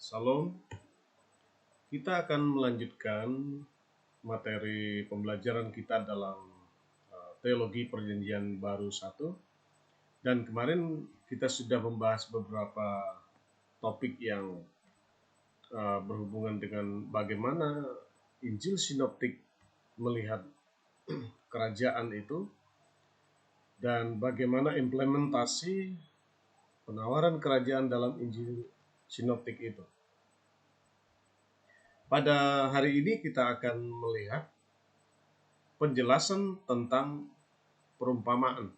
Salam, kita akan melanjutkan materi pembelajaran kita dalam Teologi Perjanjian Baru 1. Dan kemarin kita sudah membahas beberapa topik yang berhubungan dengan bagaimana Injil Sinoptik melihat kerajaan itu dan bagaimana implementasi penawaran kerajaan dalam Injil Sinoptik itu. Pada hari ini kita akan melihat penjelasan tentang perumpamaan.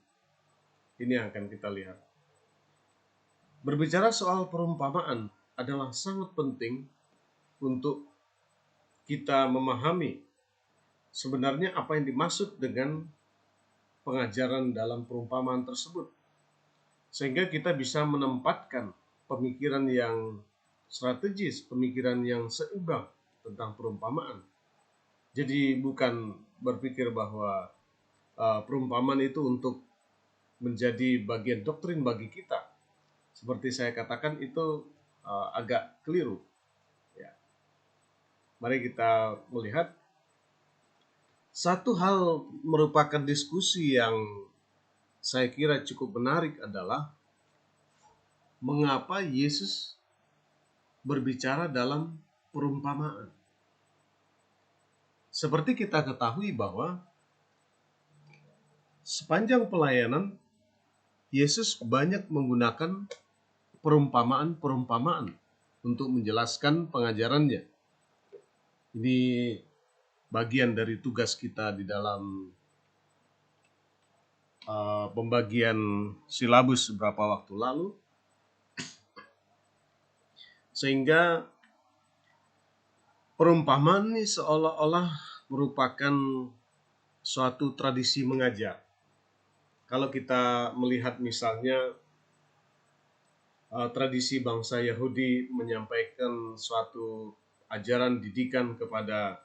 Ini yang akan kita lihat. Berbicara soal perumpamaan adalah sangat penting untuk kita memahami sebenarnya apa yang dimaksud dengan pengajaran dalam perumpamaan tersebut. Sehingga kita bisa menempatkan pemikiran yang strategis, pemikiran yang seimbang tentang perumpamaan. Jadi bukan berpikir bahwa perumpamaan itu untuk menjadi bagian doktrin bagi kita. Seperti saya katakan itu agak keliru. Ya. Mari kita melihat satu hal merupakan diskusi yang saya kira cukup menarik adalah mengapa Yesus berbicara dalam perumpamaan. Seperti kita ketahui bahwa sepanjang pelayanan Yesus banyak menggunakan perumpamaan-perumpamaan untuk menjelaskan pengajarannya. Ini bagian dari tugas kita di dalam pembagian silabus beberapa waktu lalu. Sehingga perumpamaan ini seolah-olah merupakan suatu tradisi mengajar. Kalau kita melihat misalnya tradisi bangsa Yahudi menyampaikan suatu ajaran didikan kepada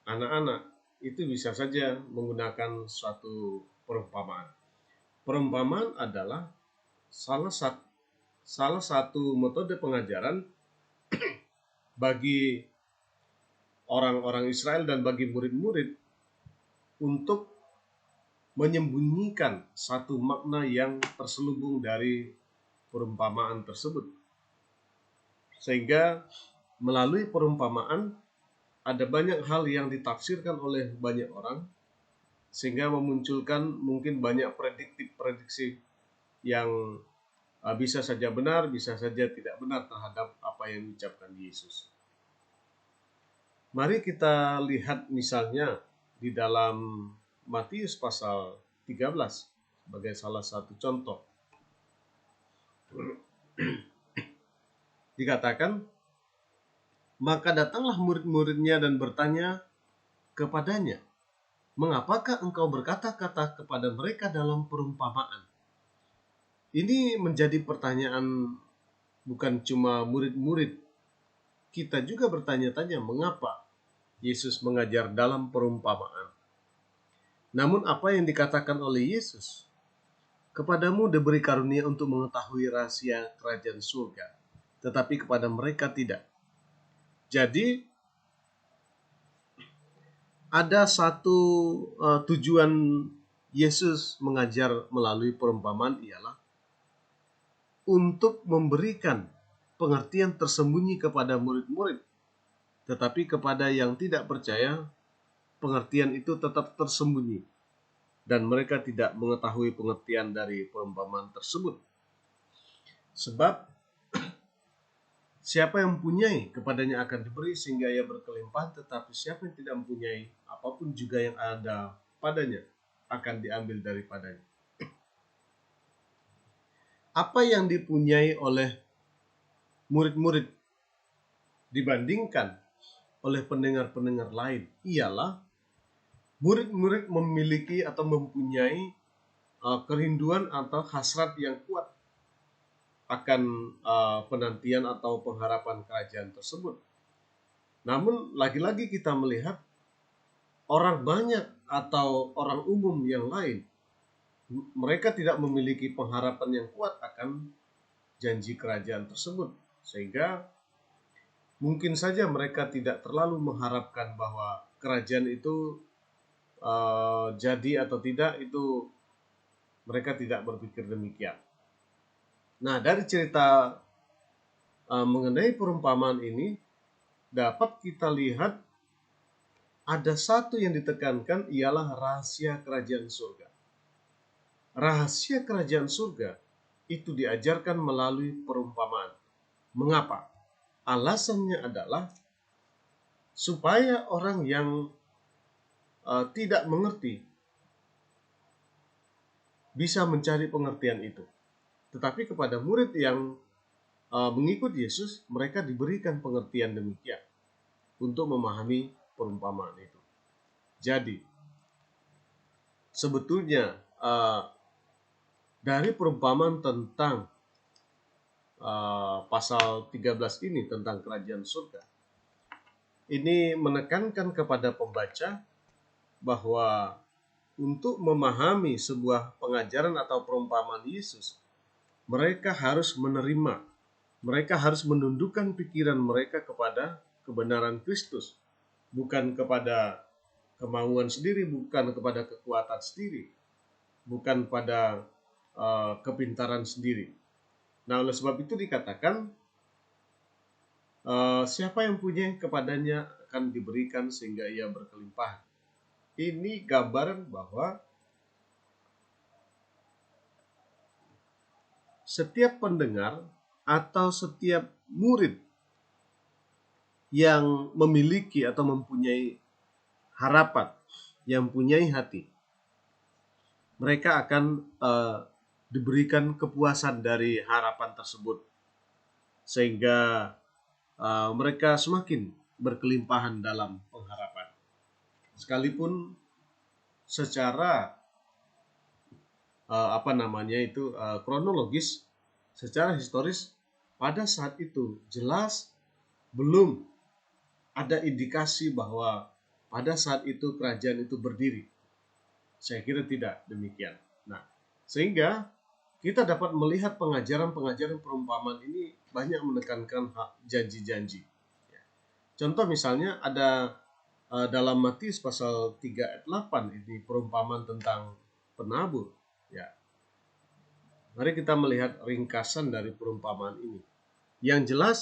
anak-anak, itu bisa saja menggunakan suatu perumpamaan. Perumpamaan adalah salah satu metode pengajaran bagi orang-orang Israel dan bagi murid-murid untuk menyembunyikan satu makna yang terselubung dari perumpamaan tersebut. Sehingga melalui perumpamaan ada banyak hal yang ditafsirkan oleh banyak orang, sehingga memunculkan mungkin banyak prediksi yang bisa saja benar, bisa saja tidak benar terhadap apa yang diucapkan Yesus. Mari kita lihat misalnya di dalam Matius pasal 13 sebagai salah satu contoh. Dikatakan, maka datanglah murid-muridnya dan bertanya kepadanya, mengapakah engkau berkata-kata kepada mereka dalam perumpamaan? Ini menjadi pertanyaan bukan cuma murid-murid. Kita juga bertanya-tanya mengapa Yesus mengajar dalam perumpamaan. Namun apa yang dikatakan oleh Yesus? Kepadamu diberi karunia untuk mengetahui rahasia kerajaan surga, tetapi kepada mereka tidak. Jadi ada satu tujuan Yesus mengajar melalui perumpamaan ialah untuk memberikan pengertian tersembunyi kepada murid-murid, tetapi kepada yang tidak percaya pengertian itu tetap tersembunyi dan mereka tidak mengetahui pengertian dari perumpamaan tersebut. Sebab siapa yang mempunyai kepadanya akan diberi sehingga ia berkelimpahan, tetapi siapa yang tidak mempunyai apapun juga yang ada padanya akan diambil daripadanya. Apa yang dipunyai oleh murid-murid dibandingkan oleh pendengar-pendengar lain ialah murid-murid memiliki atau mempunyai kerinduan atau hasrat yang kuat akan penantian atau pengharapan kerajaan tersebut. Namun lagi-lagi kita melihat orang banyak atau orang umum yang lain, mereka tidak memiliki pengharapan yang kuat akan janji kerajaan tersebut. Sehingga mungkin saja mereka tidak terlalu mengharapkan bahwa kerajaan itu jadi atau tidak, itu mereka tidak berpikir demikian. Nah, dari cerita mengenai perumpamaan ini dapat kita lihat ada satu yang ditekankan, ialah rahasia kerajaan surga. Rahasia kerajaan surga itu diajarkan melalui perumpamaan. Mengapa? Alasannya adalah supaya orang yang tidak mengerti bisa mencari pengertian itu. Tetapi kepada murid yang mengikut Yesus, mereka diberikan pengertian demikian untuk memahami perumpamaan itu. Jadi, sebetulnya dari perumpamaan tentang pasal 13 ini tentang kerajaan surga, ini menekankan kepada pembaca bahwa untuk memahami sebuah pengajaran atau perumpamaan Yesus, mereka harus menerima, mereka harus menundukkan pikiran mereka kepada kebenaran Kristus, bukan kepada kemauan sendiri, bukan kepada kekuatan sendiri, bukan pada kepintaran sendiri. Nah, oleh sebab itu dikatakan siapa yang punya kepadanya akan diberikan sehingga ia berkelimpahan. Ini gambaran bahwa setiap pendengar atau setiap murid yang memiliki atau mempunyai harapan, yang mempunyai hati, mereka akan diberikan kepuasan dari harapan tersebut, sehingga mereka semakin berkelimpahan dalam pengharapan. Sekalipun secara kronologis, secara historis, pada saat itu jelas belum ada indikasi bahwa pada saat itu kerajaan itu berdiri. Saya kira tidak demikian. Nah, sehingga kita dapat melihat pengajaran-pengajaran perumpamaan ini banyak menekankan janji-janji. Contoh misalnya ada dalam Matius pasal 3 ayat 8, ini perumpamaan tentang penabur. Ya. Mari kita melihat ringkasan dari perumpamaan ini. Yang jelas,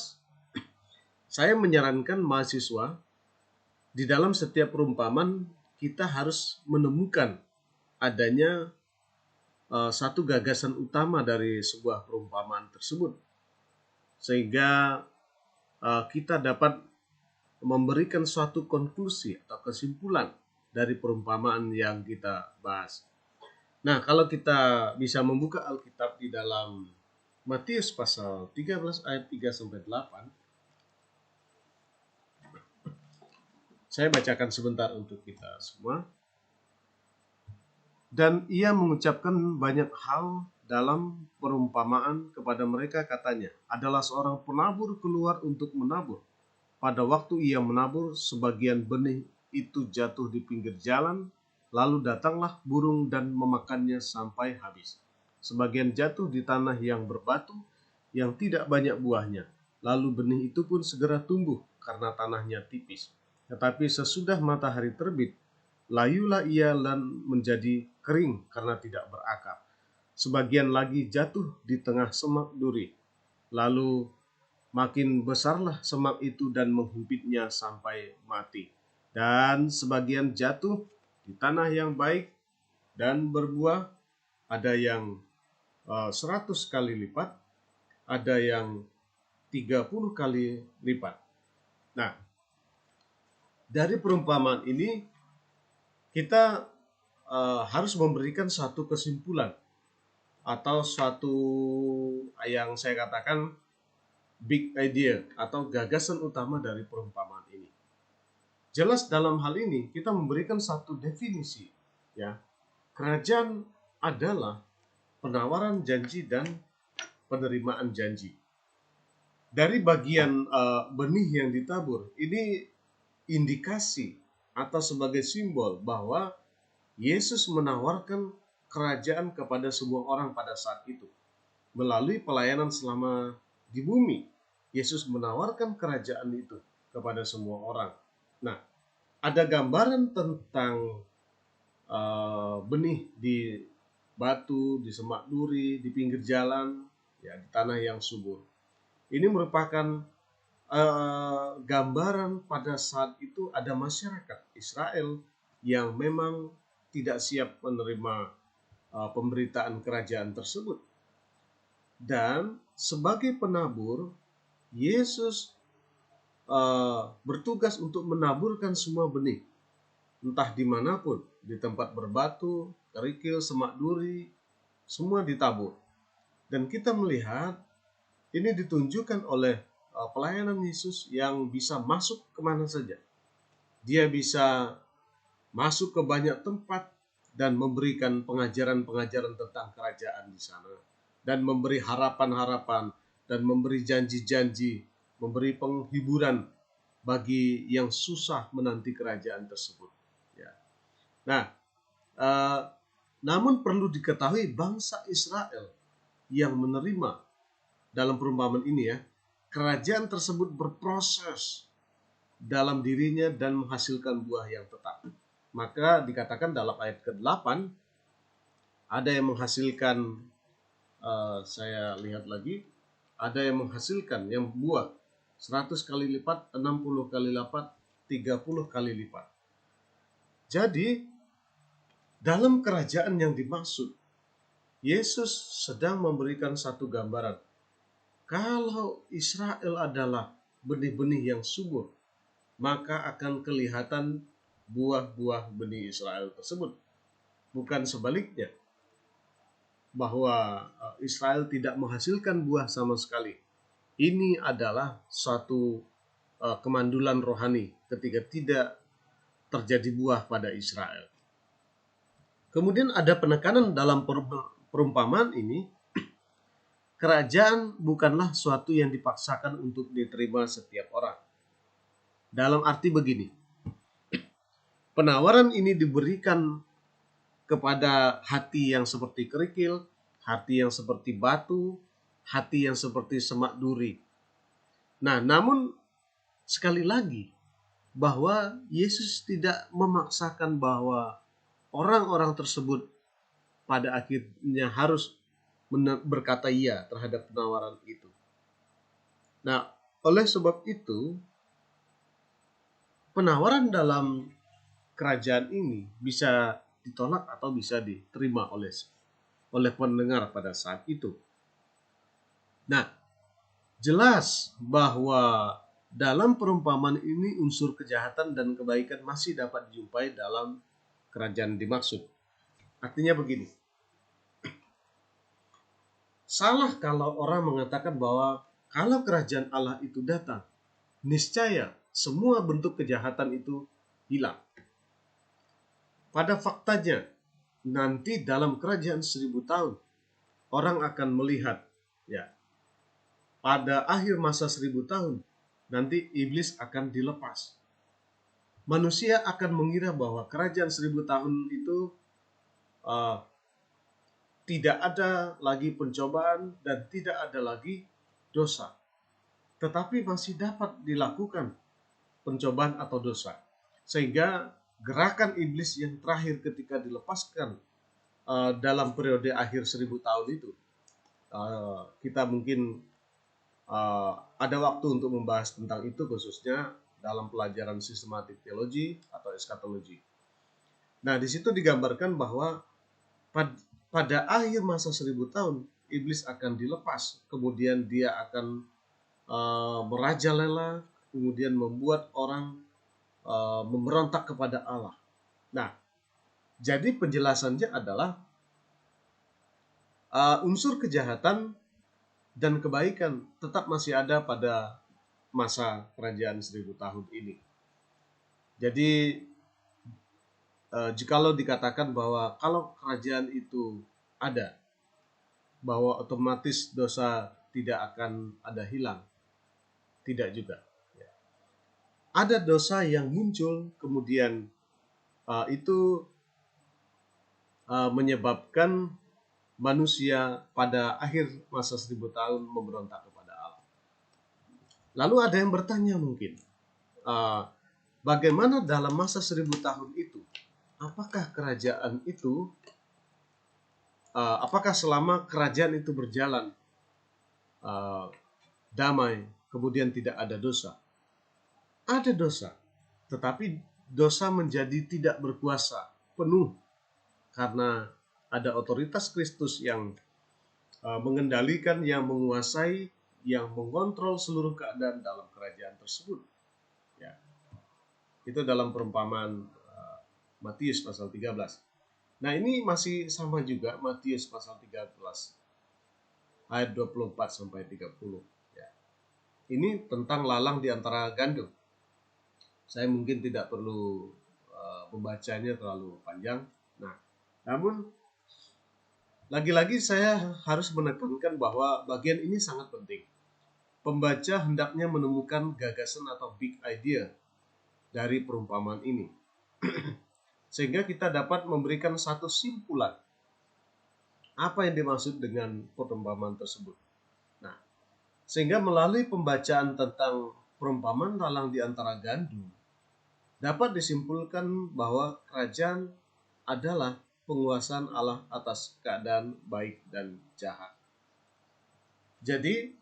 saya menyarankan mahasiswa di dalam setiap perumpamaan kita harus menemukan adanya satu gagasan utama dari sebuah perumpamaan tersebut, sehingga kita dapat memberikan suatu konklusi atau kesimpulan dari perumpamaan yang kita bahas. Nah, kalau kita bisa membuka Alkitab di dalam Matius pasal 13 ayat 3 sampai 8, saya bacakan sebentar untuk kita semua. Dan ia mengucapkan banyak hal dalam perumpamaan kepada mereka, katanya, adalah seorang penabur keluar untuk menabur. Pada waktu ia menabur, sebagian benih itu jatuh di pinggir jalan, lalu datanglah burung dan memakannya sampai habis. Sebagian jatuh di tanah yang berbatu, yang tidak banyak buahnya. Lalu benih itu pun segera tumbuh karena tanahnya tipis. Tetapi sesudah matahari terbit, layulah ia dan menjadi kering karena tidak berakar. Sebagian lagi jatuh di tengah semak duri. Lalu makin besarlah semak itu dan menghimpitnya sampai mati. Dan sebagian jatuh di tanah yang baik dan berbuah, ada yang 100 kali lipat, ada yang 30 kali lipat. Nah, dari perumpamaan ini kita harus memberikan satu kesimpulan atau suatu yang saya katakan big idea atau gagasan utama dari perumpamaan ini. Jelas dalam hal ini kita memberikan satu definisi, ya. Kerajaan adalah penawaran janji dan penerimaan janji. Dari bagian benih yang ditabur, ini indikasi atau sebagai simbol bahwa Yesus menawarkan kerajaan kepada semua orang pada saat itu melalui pelayanan selama di bumi. Yesus menawarkan kerajaan itu kepada semua orang. Nah, ada gambaran tentang benih di batu, di semak duri, di pinggir jalan, ya, di tanah yang subur. Ini merupakan gambaran pada saat itu ada masyarakat Israel yang memang tidak siap menerima pemberitaan kerajaan tersebut. Dan sebagai penabur, Yesus bertugas untuk menaburkan semua benih, entah dimanapun, di tempat berbatu, kerikil, semak duri, semua ditabur. Dan kita melihat ini ditunjukkan oleh pelayanan Yesus yang bisa masuk kemana saja. Dia bisa masuk ke banyak tempat dan memberikan pengajaran-pengajaran tentang kerajaan di sana, dan memberi harapan-harapan, dan memberi janji-janji, memberi penghiburan bagi yang susah menanti kerajaan tersebut. Ya. Nah, namun perlu diketahui bangsa Israel yang menerima dalam perumpamaan ini, ya, kerajaan tersebut berproses dalam dirinya dan menghasilkan buah yang tetap. Maka dikatakan dalam ayat ke-8, ada yang menghasilkan, saya lihat lagi, ada yang menghasilkan yang buah 100 kali lipat, 60 kali lipat, 30 kali lipat. Jadi dalam kerajaan yang dimaksud, Yesus sedang memberikan satu gambaran. Kalau Israel adalah benih-benih yang subur, maka akan kelihatan buah-buah benih Israel tersebut. Bukan sebaliknya, bahwa Israel tidak menghasilkan buah sama sekali. Ini adalah suatu kemandulan rohani ketika tidak terjadi buah pada Israel. Kemudian ada penekanan dalam perumpamaan ini, kerajaan bukanlah suatu yang dipaksakan untuk diterima setiap orang. Dalam arti begini, penawaran ini diberikan kepada hati yang seperti kerikil, hati yang seperti batu, hati yang seperti semak duri. Nah, namun sekali lagi, bahwa Yesus tidak memaksakan bahwa orang-orang tersebut pada akhirnya harus berkata iya terhadap penawaran itu. Nah, oleh sebab itu, penawaran dalam kerajaan ini bisa ditolak atau bisa diterima oleh pendengar pada saat itu. Nah, jelas bahwa dalam perumpamaan ini unsur kejahatan dan kebaikan masih dapat dijumpai dalam kerajaan dimaksud. Artinya begini, salah kalau orang mengatakan bahwa kalau kerajaan Allah itu datang, niscaya semua bentuk kejahatan itu hilang. Pada faktanya, nanti dalam kerajaan 1000 tahun, orang akan melihat, ya, pada akhir masa 1000 tahun, nanti iblis akan dilepas. Manusia akan mengira bahwa kerajaan 1000 tahun itu tidak ada lagi pencobaan dan tidak ada lagi dosa. Tetapi masih dapat dilakukan pencobaan atau dosa. Sehingga gerakan iblis yang terakhir ketika dilepaskan dalam periode akhir 1000 tahun itu, kita mungkin ada waktu untuk membahas tentang itu, khususnya dalam pelajaran sistematik teologi atau eskatologi. Nah, di situ digambarkan bahwa pada akhir masa 1000 tahun, iblis akan dilepas. Kemudian dia akan merajalela, kemudian membuat orang memberontak kepada Allah. Nah, jadi penjelasannya adalah unsur kejahatan dan kebaikan tetap masih ada pada masa kerajaan 1000 tahun ini. Jadi jikalau dikatakan bahwa kalau kerajaan itu ada, bahwa otomatis dosa tidak akan ada hilang, tidak juga. Ada dosa yang muncul, kemudian itu menyebabkan manusia pada akhir masa 1000 tahun memberontak kepada Allah. Lalu ada yang bertanya mungkin, bagaimana dalam masa 1000 tahun itu? Apakah kerajaan itu, apakah selama kerajaan itu berjalan damai, kemudian tidak ada dosa? Ada dosa, tetapi dosa menjadi tidak berkuasa penuh karena ada otoritas Kristus yang mengendalikan, yang menguasai, yang mengontrol seluruh keadaan dalam kerajaan tersebut. Ya, itu dalam perumpamaan Matius pasal 13. Nah, ini masih sama juga, Matius pasal 13 ayat 24 sampai 30. Ya. Ini tentang lalang di antara gandum. Saya mungkin tidak perlu membacanya terlalu panjang. Nah, namun lagi-lagi saya harus menekankan bahwa bagian ini sangat penting. Pembaca hendaknya menemukan gagasan atau big idea dari perumpamaan ini. Sehingga kita dapat memberikan satu simpulan apa yang dimaksud dengan perumpamaan tersebut. Nah, sehingga melalui pembacaan tentang perumpamaan lalang di antara gandum, dapat disimpulkan bahwa kerajaan adalah penguasaan Allah atas keadaan baik dan jahat. Jadi,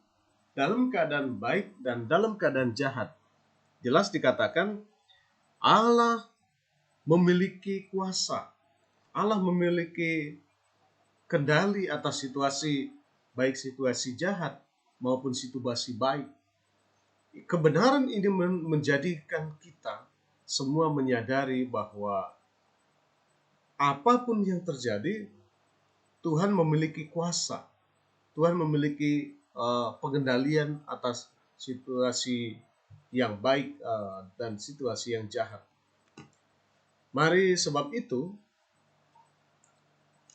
dalam keadaan baik dan dalam keadaan jahat, jelas dikatakan Allah memiliki kuasa. Allah memiliki kendali atas situasi, baik situasi jahat maupun situasi baik. Kebenaran ini menjadikan kita semua menyadari bahwa apapun yang terjadi, Tuhan memiliki kuasa. Tuhan memiliki pengendalian atas situasi yang baik dan situasi yang jahat. Mari sebab itu,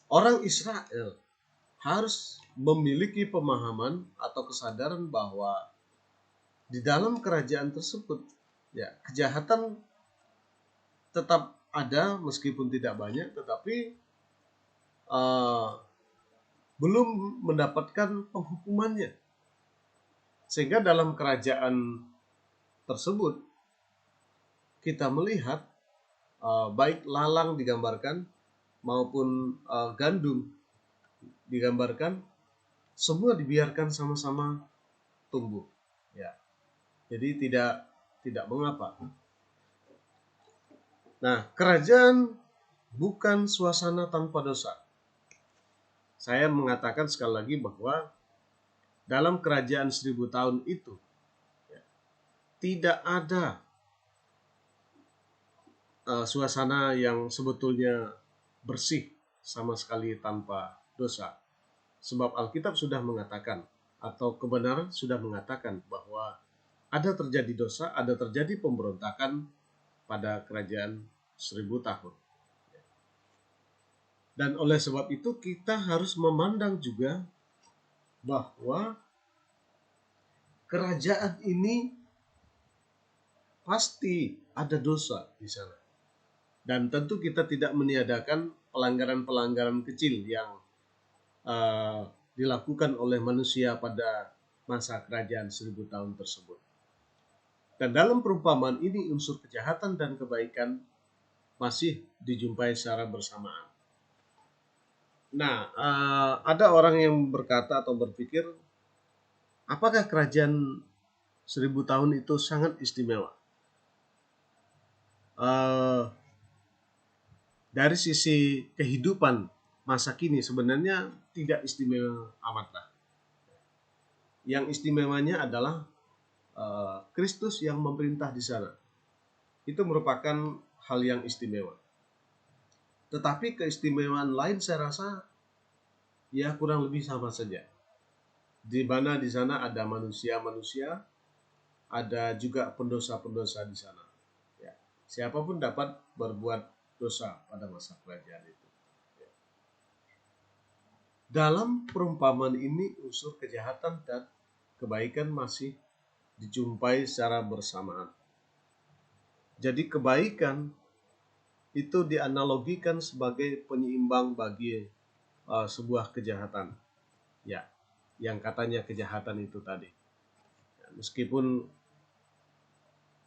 orang Israel harus memiliki pemahaman atau kesadaran bahwa di dalam kerajaan tersebut, ya, kejahatan tetap ada meskipun tidak banyak, tetapi belum mendapatkan penghukumannya. Sehingga dalam kerajaan tersebut kita melihat baik lalang digambarkan maupun gandum digambarkan, semua dibiarkan sama-sama tumbuh. Ya, jadi tidak mengapa. Nah, kerajaan bukan suasana tanpa dosa. Saya mengatakan sekali lagi bahwa dalam kerajaan 1000 tahun itu tidak ada suasana yang sebetulnya bersih sama sekali tanpa dosa. Sebab Alkitab sudah mengatakan, atau kebenaran sudah mengatakan bahwa ada terjadi dosa, ada terjadi pemberontakan pada kerajaan 1000 tahun. Dan oleh sebab itu kita harus memandang juga bahwa kerajaan ini pasti ada dosa di sana. Dan tentu kita tidak meniadakan pelanggaran-pelanggaran kecil yang dilakukan oleh manusia pada masa kerajaan 1000 tahun tersebut. Dan dalam perumpamaan ini unsur kejahatan dan kebaikan masih dijumpai secara bersamaan. Nah, ada orang yang berkata atau berpikir, apakah kerajaan 1000 tahun itu sangat istimewa? Dari sisi kehidupan masa kini sebenarnya tidak istimewa amatlah. Yang istimewanya adalah Kristus yang memerintah di sana. Itu merupakan hal yang istimewa. Tetapi keistimewaan lain saya rasa ya kurang lebih sama saja. Di mana di sana ada manusia-manusia, ada juga pendosa-pendosa di sana. Ya, siapapun dapat berbuat dosa pada masa kerajaan itu. Ya. Dalam perumpamaan ini unsur kejahatan dan kebaikan masih dijumpai secara bersamaan. Jadi kebaikan itu dianalogikan sebagai penyeimbang bagi sebuah kejahatan. Ya, yang katanya kejahatan itu tadi. meskipun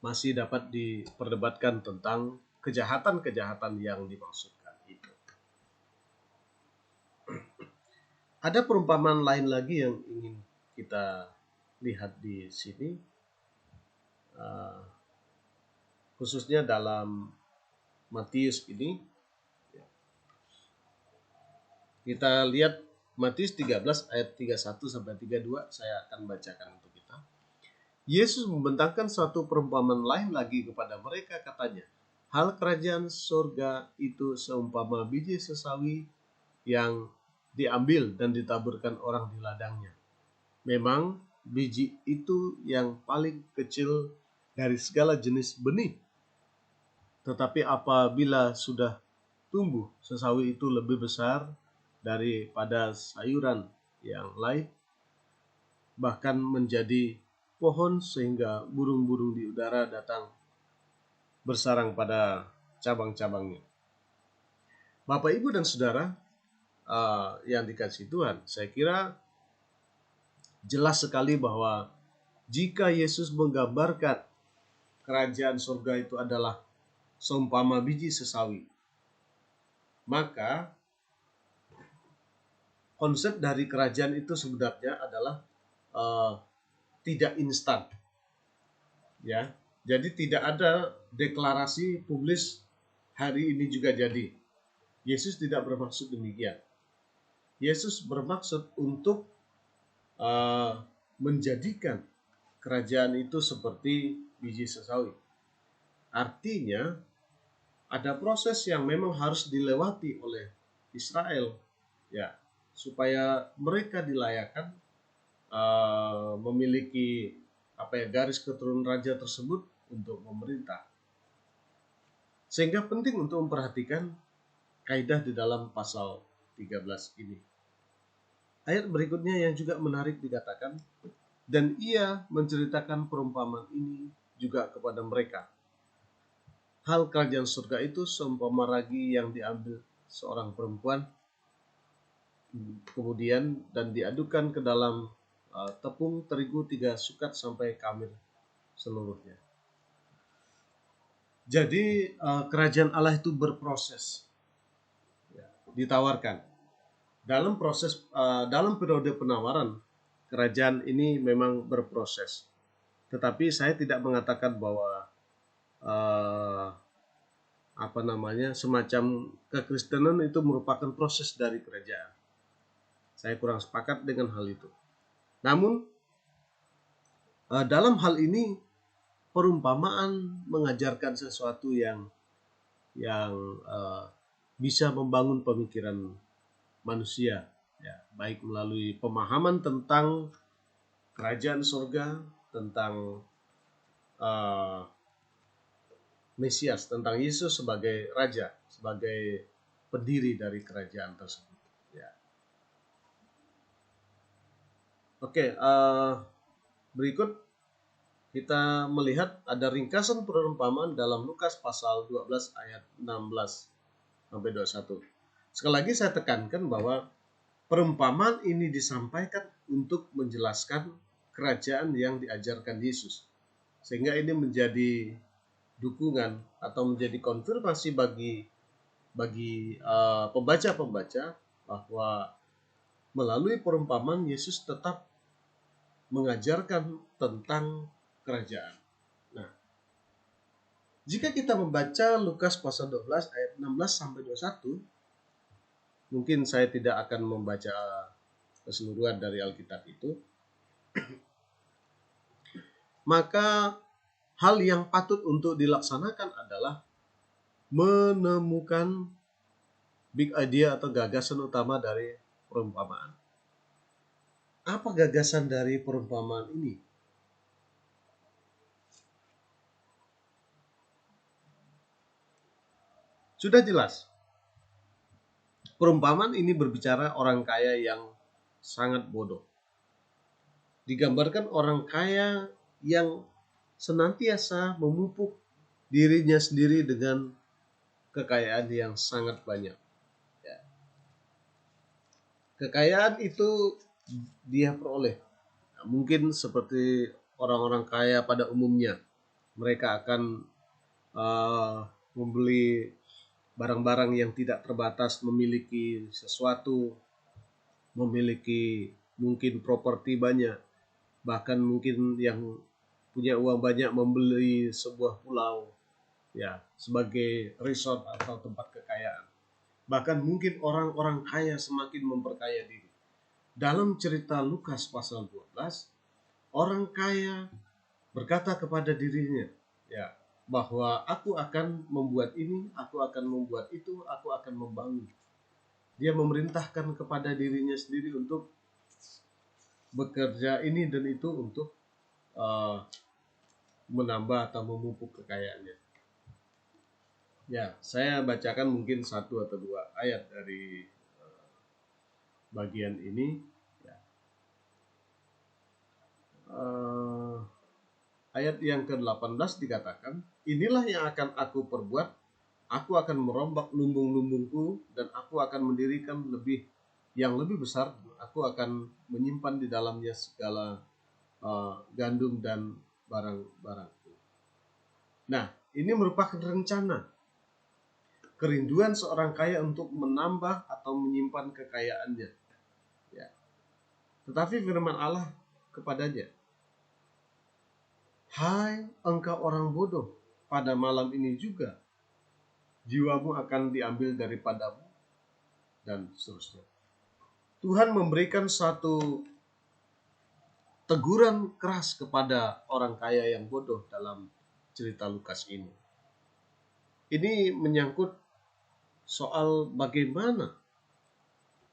masih dapat diperdebatkan tentang kejahatan-kejahatan yang dimaksudkan itu. Ada perumpamaan lain lagi yang ingin kita lihat di sini, khususnya dalam Matius ini. Kita lihat Matius 13 ayat 31 sampai 32, saya akan bacakan untuk kita. Yesus membentangkan suatu perumpamaan lain lagi kepada mereka, katanya, hal kerajaan surga itu seumpama biji sesawi yang diambil dan ditaburkan orang di ladangnya. Memang biji itu yang paling kecil dari segala jenis benih. Tetapi apabila sudah tumbuh, sesawi itu lebih besar daripada sayuran yang lain, bahkan menjadi pohon sehingga burung-burung di udara datang bersarang pada cabang-cabangnya. Bapak, Ibu, dan Saudara yang dikasihi Tuhan, saya kira jelas sekali bahwa jika Yesus menggambarkan kerajaan surga itu adalah seumpama biji sesawi, maka konsep dari kerajaan itu sebenarnya adalah tidak instan, ya. Jadi tidak ada deklarasi publis hari ini juga jadi. Yesus tidak bermaksud demikian. Yesus bermaksud untuk menjadikan kerajaan itu seperti biji sesawi. Artinya ada proses yang memang harus dilewati oleh Israel, ya, supaya mereka dilayakkan memiliki garis keturunan raja tersebut untuk memerintah. Sehingga penting untuk memperhatikan kaidah di dalam pasal 13 ini. Ayat berikutnya yang juga menarik dikatakan, dan ia menceritakan perumpamaan ini juga kepada mereka. Hal kerajaan surga itu seumpama ragi yang diambil seorang perempuan kemudian dan diadukan ke dalam tepung terigu 3 sukat sampai kamir seluruhnya. Jadi kerajaan Allah itu berproses, ya, ditawarkan. Dalam proses dalam periode penawaran, kerajaan ini memang berproses. Tetapi saya tidak mengatakan bahwa semacam kekristenan itu merupakan proses dari kerajaan. Saya kurang sepakat dengan hal itu. Namun dalam hal ini perumpamaan mengajarkan sesuatu yang bisa membangun pemikiran manusia, ya, baik melalui pemahaman tentang kerajaan surga, tentang Mesias, tentang Yesus sebagai raja, sebagai pendiri dari kerajaan tersebut. Ya. Oke, berikut kita melihat ada ringkasan perumpamaan dalam Lukas pasal 12 ayat 16 sampai 21. Sekali lagi saya tekankan bahwa perumpamaan ini disampaikan untuk menjelaskan kerajaan yang diajarkan Yesus. Sehingga ini menjadi dukungan atau menjadi konfirmasi bagi pembaca-pembaca bahwa melalui perumpamaan Yesus tetap mengajarkan tentang kerajaan. Nah, jika kita membaca Lukas pasal 12 ayat 16 sampai 21, mungkin saya tidak akan membaca keseluruhan dari Alkitab itu. Maka hal yang patut untuk dilaksanakan adalah menemukan big idea atau gagasan utama dari perumpamaan. Apa gagasan dari perumpamaan ini? Sudah jelas. Perumpamaan ini berbicara orang kaya yang sangat bodoh. Digambarkan orang kaya yang senantiasa memupuk dirinya sendiri dengan kekayaan yang sangat banyak. Ya. Kekayaan itu dia peroleh. Nah, mungkin seperti orang-orang kaya pada umumnya. Mereka akan membeli barang-barang yang tidak terbatas, memiliki sesuatu, memiliki mungkin properti banyak, bahkan mungkin yang punya uang banyak membeli sebuah pulau ya sebagai resort atau tempat kekayaan. Bahkan mungkin orang-orang kaya semakin memperkaya diri. Dalam cerita Lukas pasal 12, orang kaya berkata kepada dirinya, ya, bahwa aku akan membuat ini, aku akan membuat itu, aku akan membangun. Dia memerintahkan kepada dirinya sendiri untuk bekerja ini dan itu untuk menambah atau memupuk kekayaannya. Ya, saya bacakan mungkin satu atau dua ayat dari bagian ini. Ya. Ayat yang ke-18 dikatakan, inilah yang akan aku perbuat, aku akan merombak lumbung-lumbungku dan aku akan mendirikan yang lebih besar, aku akan menyimpan di dalamnya segala gandum dan barang-barangku. Nah, ini merupakan rencana kerinduan seorang kaya untuk menambah atau menyimpan kekayaannya. Ya. Tetapi firman Allah kepadanya, hai engkau orang bodoh, pada malam ini juga jiwamu akan diambil daripadamu, dan seterusnya. Tuhan memberikan satu teguran keras kepada orang kaya yang bodoh dalam cerita Lukas ini. Ini menyangkut soal bagaimana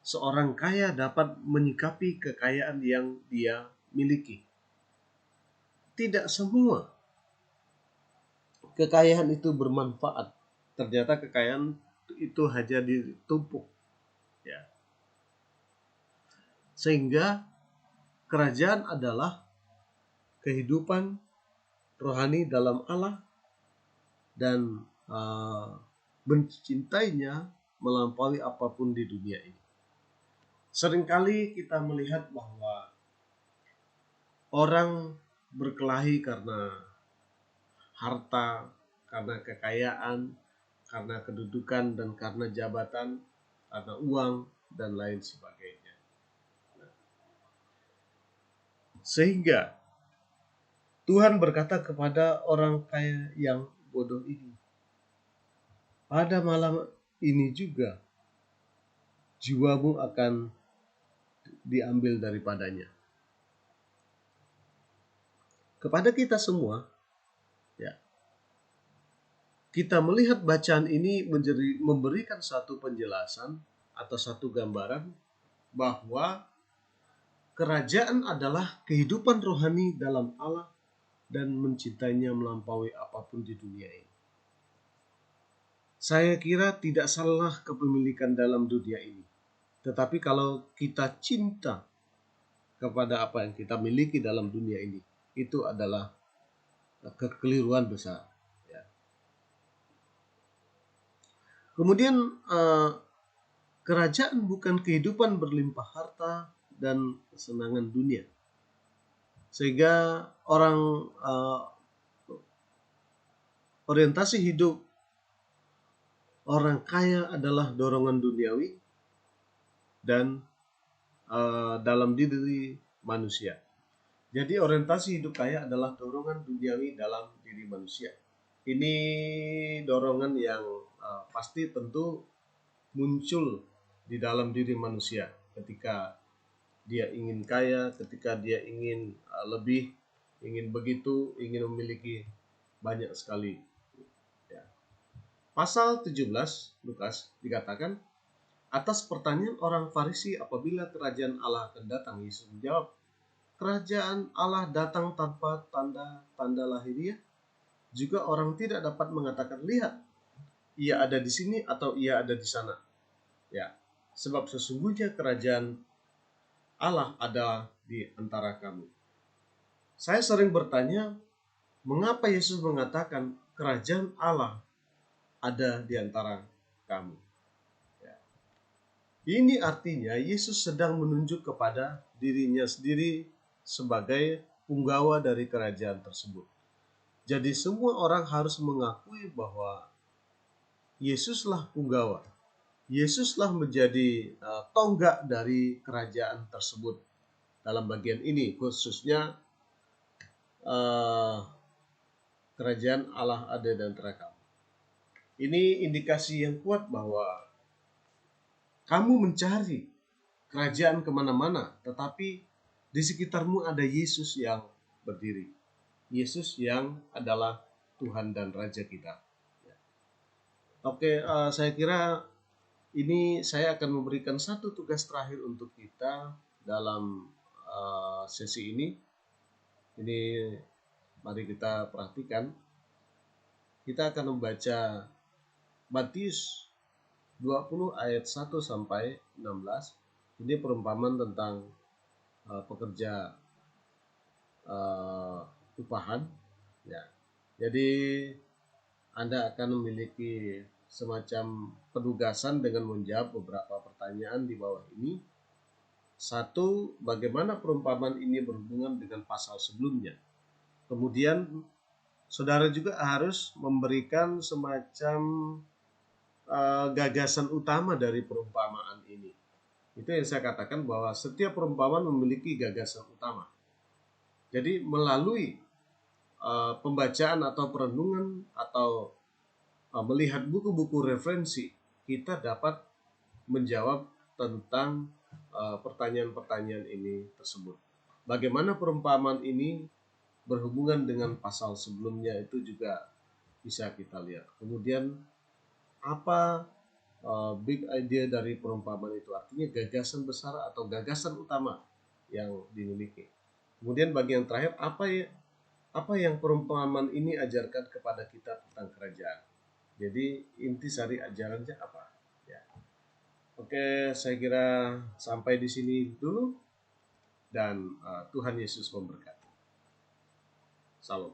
seorang kaya dapat menyikapi kekayaan yang dia miliki. Tidak semua kekayaan itu bermanfaat. Ternyata kekayaan itu hanya ditumpuk. Ya. Sehingga kerajaan adalah kehidupan rohani dalam Allah dan mencintainya melampaui apapun di dunia ini. Seringkali kita melihat bahwa orang berkelahi karena harta, karena kekayaan, karena kedudukan, dan karena jabatan, karena uang, dan lain sebagainya. Sehingga Tuhan berkata kepada orang kaya yang bodoh ini, pada malam ini juga jiwamu akan diambil daripadanya. Kepada kita semua, ya, kita melihat bacaan ini memberikan satu penjelasan atau satu gambaran bahwa kerajaan adalah kehidupan rohani dalam Allah dan mencintainya melampaui apapun di dunia ini. Saya kira tidak salah kepemilikan dalam dunia ini. Tetapi kalau kita cinta kepada apa yang kita miliki dalam dunia ini, itu adalah kekeliruan besar. Ya. Kemudian kerajaan bukan kehidupan berlimpah harta dan kesenangan dunia. Sehingga orang orientasi hidup orang kaya adalah dorongan duniawi dan dalam diri manusia. Jadi orientasi hidup kaya adalah dorongan duniawi dalam diri manusia. Ini dorongan yang pasti tentu muncul di dalam diri manusia ketika dia ingin kaya, ketika dia ingin lebih, ingin begitu, ingin memiliki banyak sekali. Ya. Pasal 17 Lukas dikatakan, atas pertanyaan orang Farisi apabila kerajaan Allah akan datang, Yesus menjawab, kerajaan Allah datang tanpa tanda-tanda lahiriah. Juga orang tidak dapat mengatakan, lihat, ia ada di sini atau ia ada di sana. Ya, sebab sesungguhnya kerajaan Allah ada di antara kamu. Saya sering bertanya, mengapa Yesus mengatakan kerajaan Allah ada di antara kamu? Ya. Ini artinya Yesus sedang menunjuk kepada dirinya sendiri sebagai punggawa dari kerajaan tersebut. Jadi semua orang harus mengakui bahwa Yesuslah punggawa. Yesuslah menjadi tonggak dari kerajaan tersebut. Dalam bagian ini khususnya kerajaan Allah ada dan terakam. Ini indikasi yang kuat bahwa kamu mencari kerajaan kemana-mana, tetapi di sekitarmu ada Yesus yang berdiri. Yesus yang adalah Tuhan dan Raja kita. Oke, saya kira ini saya akan memberikan satu tugas terakhir untuk kita dalam sesi ini. Ini mari kita perhatikan. Kita akan membaca Matius 20 ayat 1 sampai 16. Ini perumpamaan tentang pekerja upahan. Ya. Jadi Anda akan memiliki semacam penugasan dengan menjawab beberapa pertanyaan di bawah ini. Satu, bagaimana perumpamaan ini berhubungan dengan pasal sebelumnya? Kemudian saudara juga harus memberikan semacam gagasan utama dari perumpamaan ini. Itu yang saya katakan bahwa setiap perumpamaan memiliki gagasan utama. Jadi melalui pembacaan atau perenungan atau melihat buku-buku referensi, kita dapat menjawab tentang pertanyaan-pertanyaan ini tersebut. Bagaimana perumpamaan ini berhubungan dengan pasal sebelumnya itu juga bisa kita lihat. Kemudian apa big idea dari perumpamaan itu, artinya gagasan besar atau gagasan utama yang dimiliki. Kemudian bagian terakhir, apa yang perumpamaan ini ajarkan kepada kita tentang kerajaan. Jadi intisari ajarannya apa? Ya. Oke, saya kira sampai di sini dulu dan Tuhan Yesus memberkati. Salam.